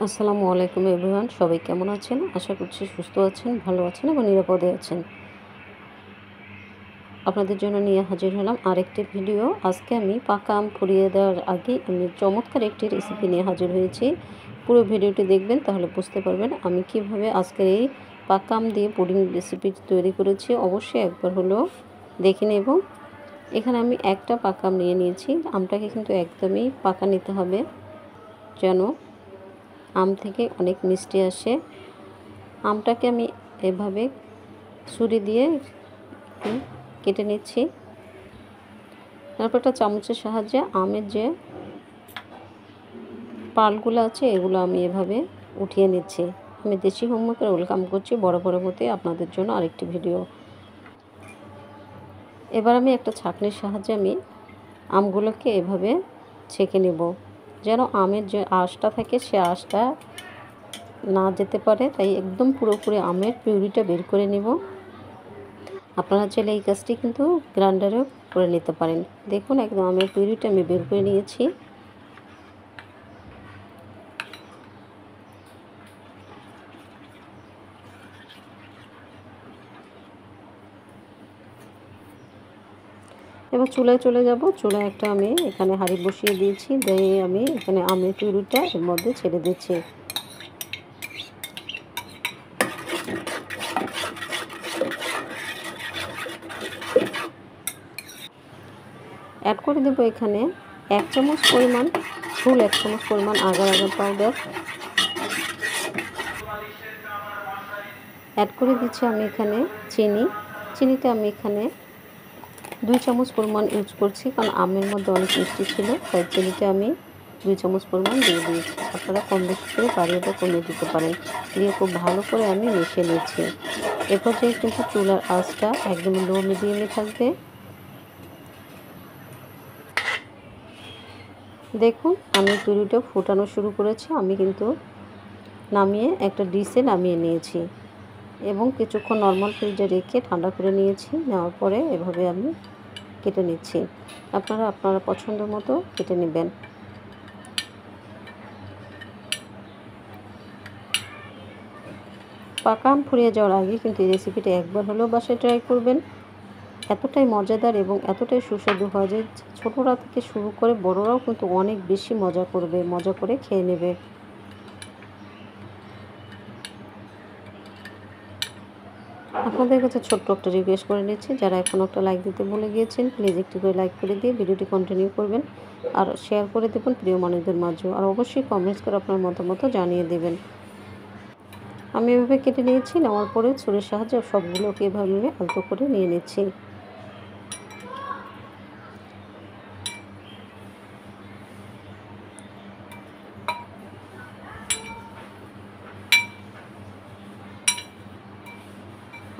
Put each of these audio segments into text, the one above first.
আসসালামু আলাইকুম এভরিওয়ান, সবাই কেমন আছেন? আশা করছি সুস্থ আছেন, ভালো আছেন এবং নিরাপদে আছেন। আপনাদের জন্য নিয়ে হাজির হলাম আরেকটি ভিডিও। আজকে আমি পাকা আম ফুরিয়ে দেওয়ার আগে আমি চমৎকার একটি রেসিপি নিয়ে হাজির হয়েছি। পুরো ভিডিওটি দেখবেন, তাহলে বুঝতে পারবেন আমি কিভাবে আজকের এই পাকা আম দিয়ে পুডিং রেসিপি তৈরি করেছি। অবশ্যই একবার হলেও দেখে নেব। এখানে আমি একটা পাকা আম নিয়ে নিয়েছি। আমটাকে কিন্তু একদমই পাকা নিতে হবে, যেন আম থেকে অনেক মিষ্টি আসে। আমটাকে আমি এভাবে ছুরি দিয়ে একটু কেটে নিচ্ছি। তারপর একটা চামচের সাহায্যে আমের যে পালগুলো আছে এগুলো আমি এভাবে উঠিয়ে নিচ্ছি। আমি দেশি হোমমেকার ওয়েলকাম করছি বরাবরের মতে আপনাদের জন্য আরেকটি ভিডিও। এবার আমি একটা ছাঁকনির সাহায্যে আমি আমগুলোকে এভাবে ছেঁকে নেব, যেন আমের যে আঁশটা থাকে সে আঁশটা না যেতে পারে। তাই একদম পুরোপুরি আমের পিউরিটা বের করে নেব। আপনারা চাইলে এই কাজটি কিন্তু গ্রাইন্ডারেও করে নিতে পারেন। দেখুন, একদম আমের পিউরিটা আমি বের করে নিয়েছি। এবার চুলায় চলে যাব। চুলায় একটা আমি এখানে হাঁড়ি বসিয়ে দিয়েছি, দিয়ে আমি এখানে আমের পিউরিটা এর মধ্যে ছেড়ে দিচ্ছি। অ্যাড করে দেবো এখানে 1 চামচ পরিমাণ, ফুল 1 চামচ পরিমাণ আগার আগার পাউডার। অ্যাড করে দিচ্ছি আমি এখানে চিনিটা আমি এখানে 2 চামচ পরিমাণ ইউজ করছি, কারণ আমের মধ্যে অনেক মিষ্টি ছিল, তাই চিনিটা আমি 2 চামচ পরিমাণ দিয়ে দিয়েছি। আপনারা কম বেশি করে বাড়িয়ে বা কমিয়ে দিতে পারেন। দিয়ে খুব ভালো করে আমি মিশিয়ে নিচ্ছি। এ পর্যায়ে কিন্তু চুলার আঁচটা একদম লো মিডিয়ামে থাকবে। দেখুন, আমি পিউরিটা ফোটানো শুরু করেছি। আমি কিন্তু নামিয়ে একটা ডিশে নামিয়ে নিয়েছি এবং কিছুক্ষণ নর্মাল ফ্রিজে রেখে ঠান্ডা করে নিয়েছি। নেওয়ার পরে এভাবে আমি কেটে নিচ্ছি। আপনারা পছন্দ মতো কেটে নেবেন। পাকা আম ফুরিয়ে যাওয়ার আগে কিন্তু এই রেসিপিটা একবার হলেও বাসায় ট্রাই করবেন। এতটাই মজাদার এবং এতটাই সুস্বাদু হয় যে ছোটরা থেকে শুরু করে বড়রাও কিন্তু অনেক বেশি মজা করে খেয়ে নেবে। আপনাদের কাছে ছোট্ট একটা রিকোয়েস্ট করে নিচ্ছি, যারা এখনও একটা লাইক দিতে ভুলে গিয়েছেন, প্লিজ একটু করে লাইক করে দিয়ে ভিডিওটি কন্টিনিউ করবেন আর শেয়ার করে দেবেন প্রিয় মানুষদের মাঝেও। আর অবশ্যই কমেন্টস করে আপনার মতামত জানিয়ে দেবেন। আমি এভাবে কেটে নিয়েছি। নেওয়ার পরে ছুরির সাহায্যে সবগুলোকে এভাবে আলতো করে নিয়ে নিচ্ছি।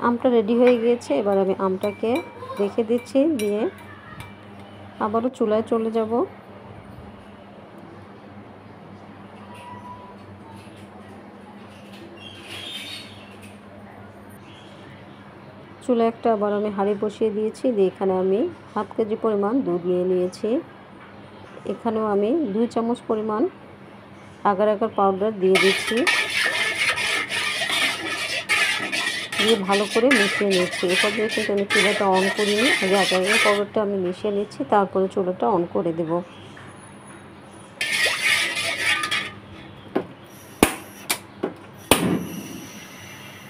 আমটা রেডি হয়ে গিয়েছে। এবার আমি আমটাকে রেখে দিচ্ছি, দিয়ে আবারও চুলায় চলে যাব। চুলায় একটা আবার আমি হাঁড়ি বসিয়ে দিয়েছি, দিয়ে এখানে আমি 1/2 কেজি পরিমাণ দুধ নিয়ে নিয়েছি। এখানেও আমি 2 চামচ পরিমাণ আগার আগার পাউডার দিয়ে দিচ্ছি, দিয়ে ভালো করে মিশিয়ে নিচ্ছি। এরপর দিয়ে কিন্তু আমি চুলাটা অন করিনি, আগে আগার আগার পাউডারটা আমি মিশিয়ে নিচ্ছি, তারপরে চুলাটা অন করে দেব।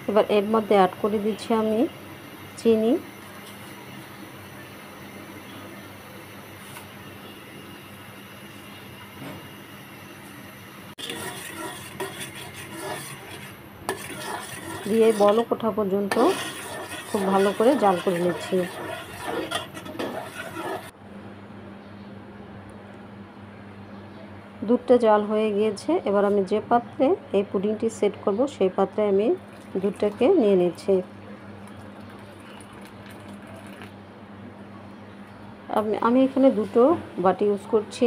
এবার এর মধ্যে অ্যাড করে দিচ্ছি আমি চিনি। দিয়ে বলক ওঠা পর্যন্ত খুব ভালো করে জাল করে নিচ্ছি। দুধটা জাল হয়ে গিয়েছে। এবার আমি যে পাত্রে এই পুডিংটি সেট করব সেই পাত্রে আমি দুধটাকে নিয়ে নিচ্ছি। আমি এখানে 2টো বাটি ইউজ করছি।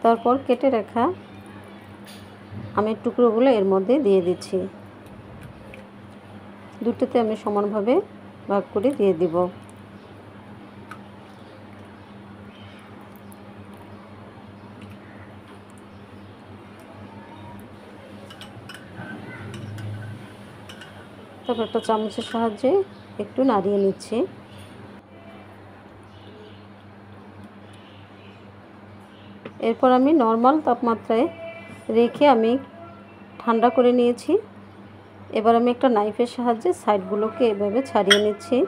তারপর কেটে রাখা আমের টুকরোগুলো এর মধ্যে দিয়ে দিচ্ছি। দুধটাতে আমি সমানভাবে ভাগ করে দিয়ে দিব। তারপর একটা চামচের সাহায্যে একটু নাড়িয়ে নিচ্ছি। এরপর আমি নর্মাল তাপমাত্রায় রেখে আমি ঠান্ডা করে নিয়েছি। এবার আমি একটা নাইফের সাহায্যে সাইডগুলোকে এভাবে ছাড়িয়ে নিচ্ছি।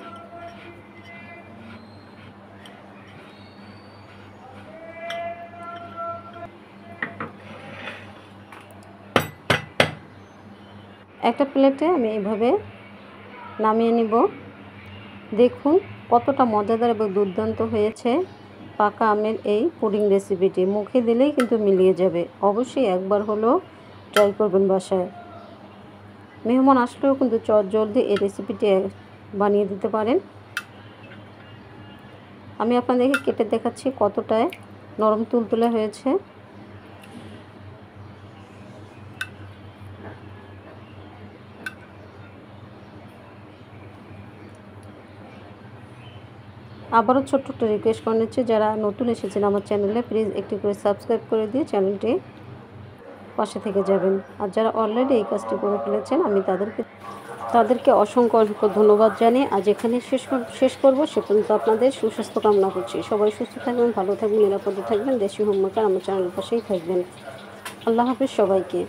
একটা প্লেটে আমি এভাবে নামিয়ে নিব। দেখুন কতটা মজাদার এবং দুর্দান্ত হয়েছে পাকা আমের এই পুডিং রেসিপিটি। মুখে দিলেই কিন্তু মিলিয়ে যাবে। অবশ্যই একবার হলো ট্রাই করবেন বাসায়। মেহমান আসলেও কিন্তু চটজলদি এই রেসিপিটি বানিয়ে দিতে পারেন। আমি আপনাদেরকে কেটে দেখাচ্ছি কতটায় নরম তুলতুলে হয়েছে। আবারও ছোট্ট একটা রিকোয়েস্ট করে নিচ্ছি, যারা নতুন এসেছেন আমার চ্যানেলে প্লিজ একটি করে সাবস্ক্রাইব করে দিয়ে চ্যানেলটি পাশে থেকে যাবেন। আর যারা অলরেডি এই কাজটি করে ফেলেছেন আমি তাদেরকে অসংখ্য ধন্যবাদ জানিয়ে আজ এখানে শেষ করব। সে পর্যন্ত আপনাদের সুস্বাস্থ্য কামনা করছি। সবাই সুস্থ থাকবেন, ভালো থাকবেন, নিরাপদে থাকবেন, দেশি হোমমেকার আমার চ্যানেলের পাশেই থাকবেন। আল্লাহ হাফেজ সবাইকে।